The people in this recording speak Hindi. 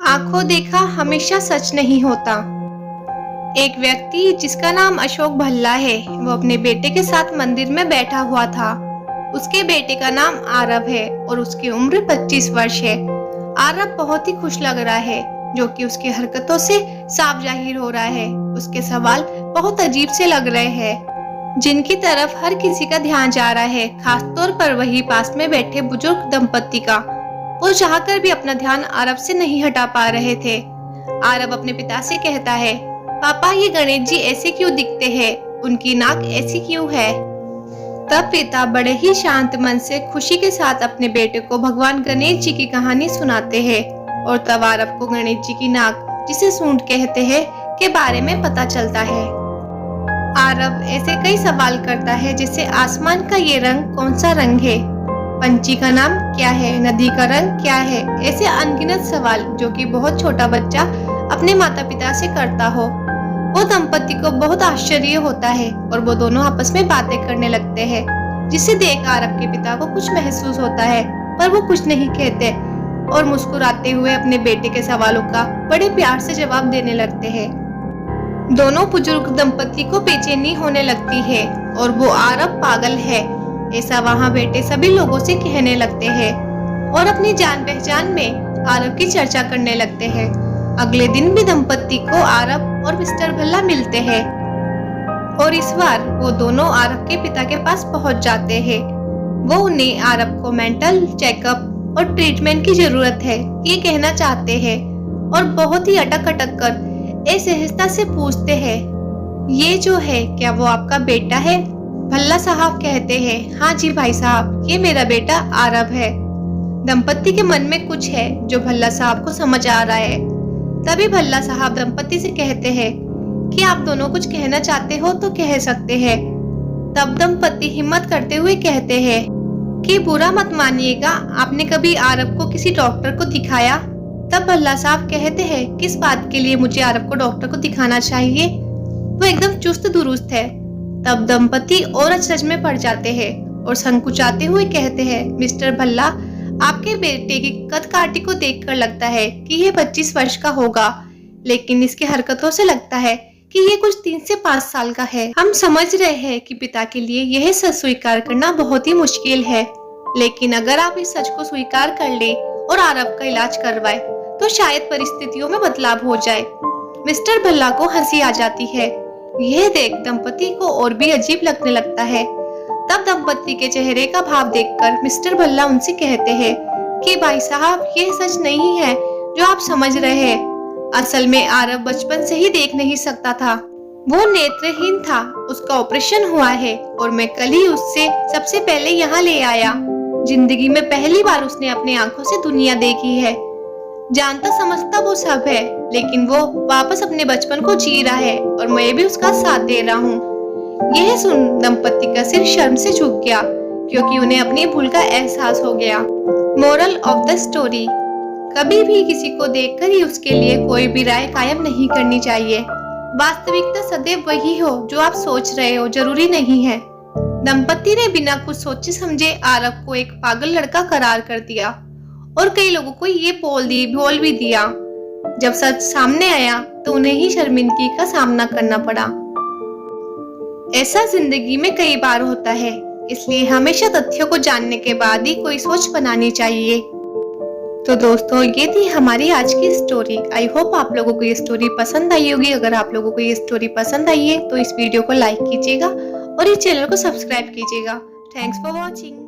आंखों देखा हमेशा सच नहीं होता। एक व्यक्ति जिसका नाम अशोक भल्ला है, वो अपने बेटे के साथ मंदिर में बैठा हुआ था। उसके बेटे का नाम आरव है और उसकी उम्र 25 वर्ष है। आरव बहुत ही खुश लग रहा है, जो कि उसकी हरकतों से साफ जाहिर हो रहा है। उसके सवाल बहुत अजीब से लग रहे हैं, जिनकी तरफ हर किसी का ध्यान जा रहा है, खासतौर पर वही पास में बैठे बुजुर्ग दंपति का। वो चाहकर भी अपना ध्यान आरव से नहीं हटा पा रहे थे। आरव अपने पिता से कहता है, पापा ये गणेश जी ऐसे क्यों दिखते हैं? उनकी नाक ऐसी क्यों है? तब पिता बड़े ही शांत मन से खुशी के साथ अपने बेटे को भगवान गणेश जी की कहानी सुनाते हैं और तब आरव को गणेश जी की नाक, जिसे सूंड कहते हैं, के बारे में पता चलता है। आरव ऐसे कई सवाल करता है, जैसे आसमान का ये रंग कौन सा रंग है, पंछी का नाम क्या है, नदी का रंग क्या है। ऐसे अनगिनत सवाल जो कि बहुत छोटा बच्चा अपने माता पिता से करता हो। वो दंपति को बहुत आश्चर्य होता है और वो दोनों आपस में बातें करने लगते हैं, जिसे देख आरव के पिता को कुछ महसूस होता है, पर वो कुछ नहीं कहते और मुस्कुराते हुए अपने बेटे के सवालों का बड़े प्यार से जवाब देने लगते हैं। दोनों बुजुर्ग दंपति को बेचैनी होने लगती है और वो आरव पागल है ऐसा वहाँ बैठे सभी लोगों से कहने लगते हैं और अपनी जान पहचान में आरव की चर्चा करने लगते हैं। अगले दिन भी दंपति को आरव और मिस्टर भल्ला मिलते हैं और इस बार वो दोनों आरव के पिता के पास पहुंच जाते हैं। वो उन्हें आरव को मेंटल चेकअप और ट्रीटमेंट की जरूरत है ये कहना चाहते हैं और बहुत ही अटक अटक कर असहजता से पूछते हैं, ये जो है क्या वो आपका बेटा है? भल्ला साहब कहते हैं, हाँ जी भाई साहब, ये मेरा बेटा आरव है। दंपति के मन में कुछ है जो भल्ला साहब को समझ आ रहा है। तभी भल्ला साहब दंपति से कहते हैं कि आप दोनों कुछ कहना चाहते हो तो कह सकते हैं। तब दंपति हिम्मत करते हुए कहते हैं कि बुरा मत मानिएगा, आपने कभी आरव को किसी डॉक्टर को दिखाया? तब भल्ला साहब कहते हैं, किस बात के लिए मुझे आरव को डॉक्टर को दिखाना चाहिए? वो एकदम चुस्त दुरुस्त है। तब दंपति और अचरज में पड़ जाते हैं और संकुचाते हुए कहते हैं, मिस्टर भल्ला, आपके बेटे की कद काठी को देखकर लगता है कि ये 25 वर्ष का होगा, लेकिन इसकी हरकतों से लगता है कि ये कुछ 3 से 5 साल का है। हम समझ रहे हैं कि पिता के लिए यह सच स्वीकार करना बहुत ही मुश्किल है, लेकिन अगर आप इस सच को स्वीकार कर ले और आरव का इलाज करवाए तो शायद परिस्थितियों में बदलाव हो जाए। मिस्टर भल्ला को हंसी आ जाती है। यह देख दंपति को और भी अजीब लगने लगता है। तब दंपति के चेहरे का भाव देखकर मिस्टर भल्ला उनसे कहते हैं कि भाई साहब, यह सच नहीं है जो आप समझ रहे हैं। असल में आरव बचपन से ही देख नहीं सकता था, वो नेत्रहीन था, उसका ऑपरेशन हुआ है और मैं कल ही उससे सबसे पहले यहाँ ले आया। जिंदगी में पहली बार उसने अपनी आंखों से दुनिया देखी है। जानता समझता वो सब है, लेकिन वो वापस अपने बचपन को जी रहा है और मैं भी उसका साथ दे रहा हूँ। यह सुन दंपति का सिर शर्म से झुक गया, क्योंकि उन्हें अपनी भूल का एहसास हो गया। मोरल ऑफ द स्टोरी, कभी भी किसी को देखकर ही उसके लिए कोई भी राय कायम नहीं करनी चाहिए। वास्तविकता सदैव वही हो जो आप सोच रहे हो, जरूरी नहीं है। दंपति ने बिना कुछ सोचे समझे आरव को एक पागल लड़का करार कर दिया और कई लोगों को ये बोल भी दिया। जब सच सामने आया तो उन्हें ही शर्मिंदगी का सामना करना पड़ा। ऐसा जिंदगी में कई बार होता है, इसलिए हमेशा तथ्यों को जानने के बाद ही कोई सोच बनानी चाहिए। तो दोस्तों, ये थी हमारी आज की स्टोरी। आई होप आप लोगों को ये स्टोरी पसंद आई होगी। अगर आप लोगों को ये स्टोरी पसंद आई है तो इस वीडियो को लाइक कीजिएगा और इस चैनल को सब्सक्राइब कीजिएगा। Thanks for watching.